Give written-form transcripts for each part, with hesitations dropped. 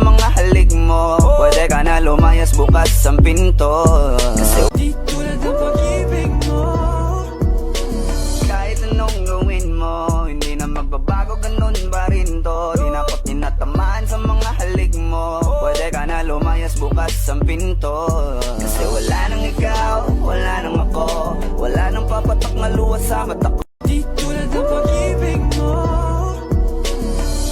mga halik mo. Pwede ka na lumayas, bukas ang pinto. Kasi di tulad ng pag-ibig mo. Kahit anong gawin mo, hindi na magbabago, ganun ba rin to. Di na ako tinatamaan sa mga halik mo. Pwede ka na lumayas, bukas ang pinto. Kasi wala nang ikaw, wala nang ako, wala nang papatak na luha sa mata ko. Di tulad ng pag-ibig mo.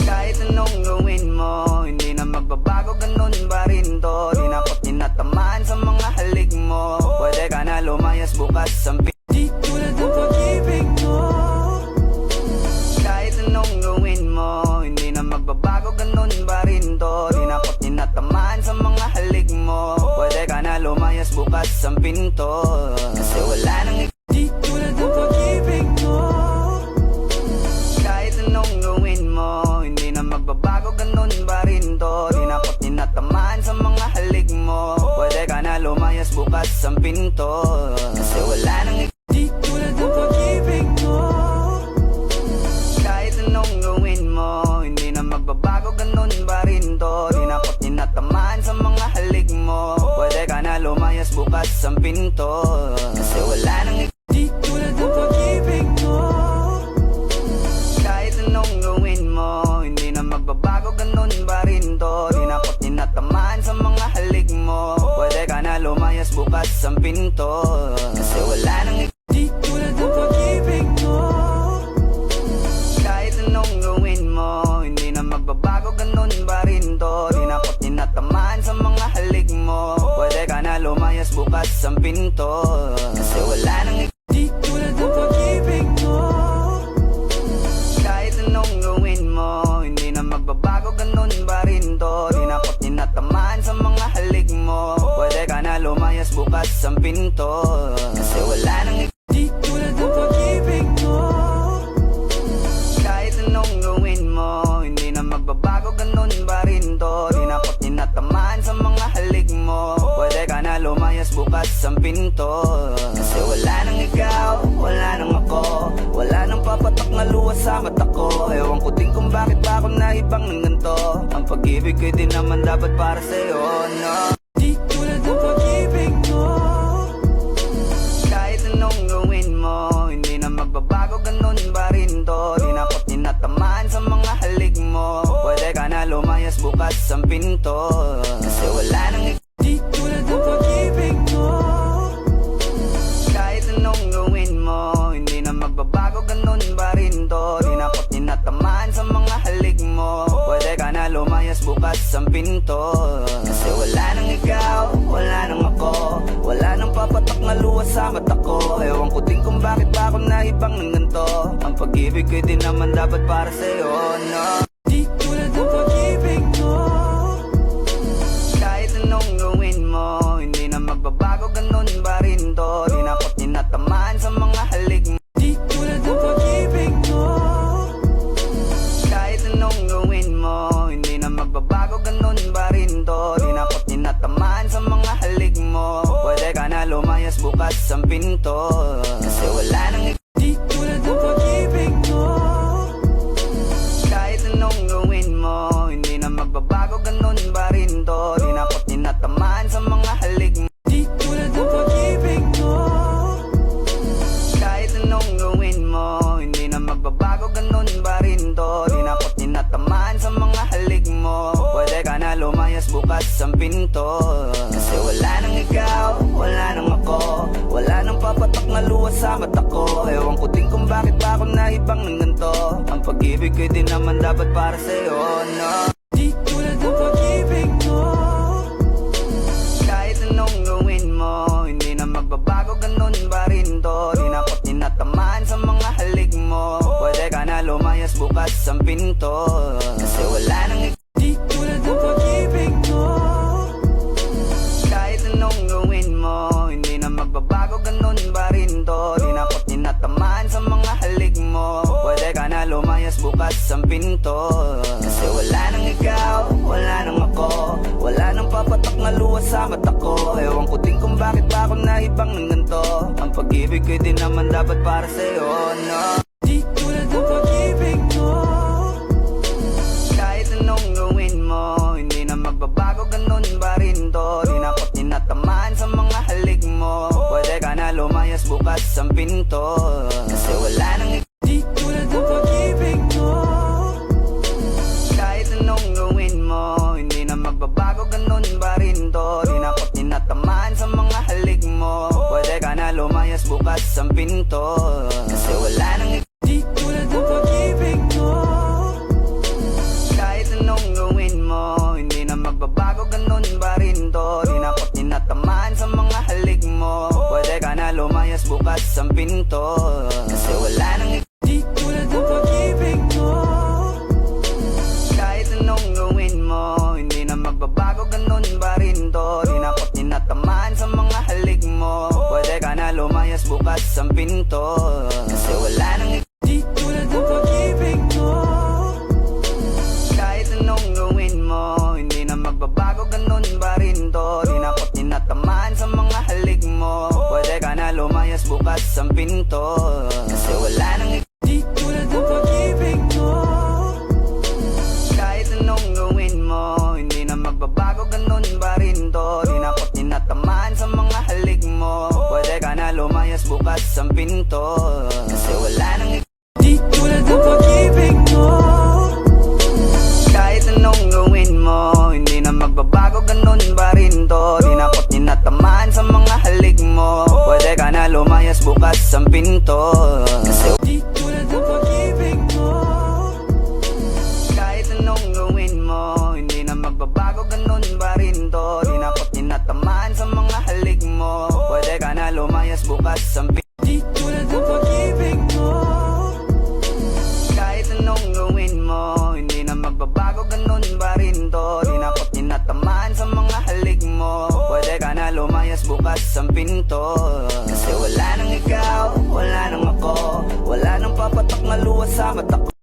Kahit anong gawin mo, hindi na magbabago, ganun ba rin to. Di na ako tinatamaan sa mga halik mo. Pwede ka na lumayas, bukas ang pinto. Di tulad ng pag-ibig mo. Kahit anong gawin mo, hindi na magbabago, ganun ba rin to. Di na ako tinatamaan sa mga halik mo. Pwede ka na lumayas, bukas ang pinto. Kasi wala nang di tulad ng pag-ibig mo. Kahit anong gawin mo, hindi na magbabago, ganun ba rin to. Di na ako tinatamaan sa mga halik mo. Pwede ka na lumayas, bukas ang pinto. Kasi wala nang di tulad ng pag-ibig mo. Kahit anong gawin mo, hindi na magbabago, ganun ba rin to. Di na ako tinatamaan sa mga halik mo. Pwede ka na lumayas, bukas ang pinto. Kasi wala nang di tulad ng pag-ibig mo. Kahit anong gawin mo, hindi na magbabago, ganun ba rin to. Di na ako tinatamaan sa mga halik mo. Pwede ka na lumayas, bukas ang pinto. Kasi wala nang di tulad ng pag-ibig mo. Kahit anong gawin mo, hindi na magbabago, ganun ba rin to. Di na ako tinatamaan sa mga halik mo. Pwede ka na lumayas, bukas ang pinto. Kasi wala nang di tulad ng pag-ibig mo. Kahit anong gawin mo, hindi na magbabago, ganun ba rin to. Di na ako tinatamaan sa mga halik mo. Pwede ka na lumayas, bukas ang pinto. Kasi wala nang di tulad ng pag-ibig mo. Kahit anong gawin mo, hindi na magbabago, ganun ba rin to. Di na ako tinatamaan sa mga halik mo. Pwede ka na lumayas, bukas ang pinto. Kasi wala nang ikaw, wala nang ako, wala nang papatak na luha sa mata ko. Ewan ko din kung bakit ba ako naibang ng ganito. Ang pag-ibig ko din naman dapat para sa'yo, no. Di tulad ng pag-ibig mo. Kahit anong gawin mo, hindi na magbabago, ganun ba rin to. Di na ako tinatamaan sa mga halik mo. Pwede ka na lumayas, bukas ang pinto. Kasi wala nang di tulad ng pag-ibig mo. Kahit anong gawin mo, hindi na magbabago, ganun ba rin to. Di na ako tinatamaan sa mga halik mo. Pwede ka na lumayas, bukas ang pinto. Kasi wala nang ikaw, wala nang ako, wala nang papatak na luha sa mata ko. Ewan ko din kung bakit ba ako naibang ng ganito. Ang pag-ibig ko din naman dapat para sa'yo, no. Di tulad ng pag-ibig mo. Kahit anong gawin mo, hindi na magbabago, ganun ba rin to. Di na ako tinatamaan sa mga halik mo. Di tulad ng pag-ibig mo. Kahit anong gawin mo, hindi na magbabago, ganun ba rin to. Di na ako tinatamaan sa mga halik mo. Pwede ka na lumayas, bukas ang pinto. Kasi wala nang di tulad ng pag-ibig mo. Kahit anong gawin mo, hindi na magbabago, ganun ba rin to. Di na ako tinatamaan sa mga halik mo. Di tulad ng pag-ibig mo. Kahit anong gawin mo, hindi na magbabago, ganun ba rin to. Di na ako tinatamaan sa mga halik mo. Pwede ka na lumayas, bukas ang pinto. Kasi wala nang ikaw, wala nang ako, wala nang papatak na luha sa mata ko. Ewan ko din kung bakit ba ako naibang ng ganito. Ang pag-ibig ko din naman dapat para sa'yo, no. Di tulad ng pag-ibig mo. Kahit anong gawin mo, hindi na magbabago, ganun ba rin to. Di na ako tinatamaan sa mga halik mo. Pwede ka na lumayas, bukas ang pinto. Kasi wala nang di tulad ng pag-ibig mo. Kahit anong gawin mo, hindi na magbabago, ganun ba rin to. Di na ako tinatamaan sa mga halik mo. Pwede ka na lumayas, bukas ang pinto. Kasi wala nang ikaw, wala nang ako, wala nang papatak na luha sa mata ko. Ewan ko din kung bakit ba ako naibang ng ganito. Ang pag-ibig ko din naman dapat para sa'yo, no. Di tulad ng pag-ibig mo. Kahit anong gawin mo, hindi na lumayas bukas ang pinto. Kasi wala nang Di tulad ng pag-ibig mo. kahit anong gawin mo, hindi na magbabago, ganun pa rin to. Di na ako't tinatamaan sa mga halik mo. Pwede ka na lumayas bukas ang pinto. Kasi wala nang Di tulad ng pag-ibig mo. kahit anong gawin mo, hindi na magbabago, ganun pa rin to. Di na ako't tinatamaan sa mga halik mo. Pwede ka na lumayas bukas ang pinto. Kasi wala nang Di tulad ng pag-ibig mo. kahit anong gawin mo, hindi na magbabago, ganun pa rin to. Di na ako't tinatamaan sa mga halik mo. Pwede ka na lumayas bukas ang pinto. Kasi wala nang Di tulad ng pag-ibig mo. kahit anong gawin mo, hindi na magbabago, ganun pa rin to. Di na ako't tinatamaan sa mga halik mo. Pwede ka na lumayas bukas ang pinto. Kasi wala nang Di tulad ng pag-ibig mo. kahit anong gawin mo, hindi na magbabago, ganun pa rin to. Di na ako't tinatamaan sa mga halik mo. Pwede ka na lumayas bukas ang pinto. Kasi wala nang Di tulad ng pag-ibig mo. kahit anong gawin mo, hindi na magbabago, ganun pa rin to. Di na ako't tinatamaan sa mga halik mo. Pwede ka na lumayas bukas ang pinto. Kasi Di tulad ng pag-ibig mo. kahit anong gawin mo, hindi na magbabago, ganun pa rin to. Di na ako't tinatamaan sa mga halik mo. Pwede ka na lumayas bukas ang pinto. Di tulad ng pag-ibig mo. Kahit anong gawin mo, hindi na magbabago, ganun pa rin to. Di na ako't tinatamaan sa mga halik mo. Pwede ka na lumayas bukas ang pinto. Kasi wala nang ikaw, wala nang ako. Wala nang papatak na luha sa mata ko.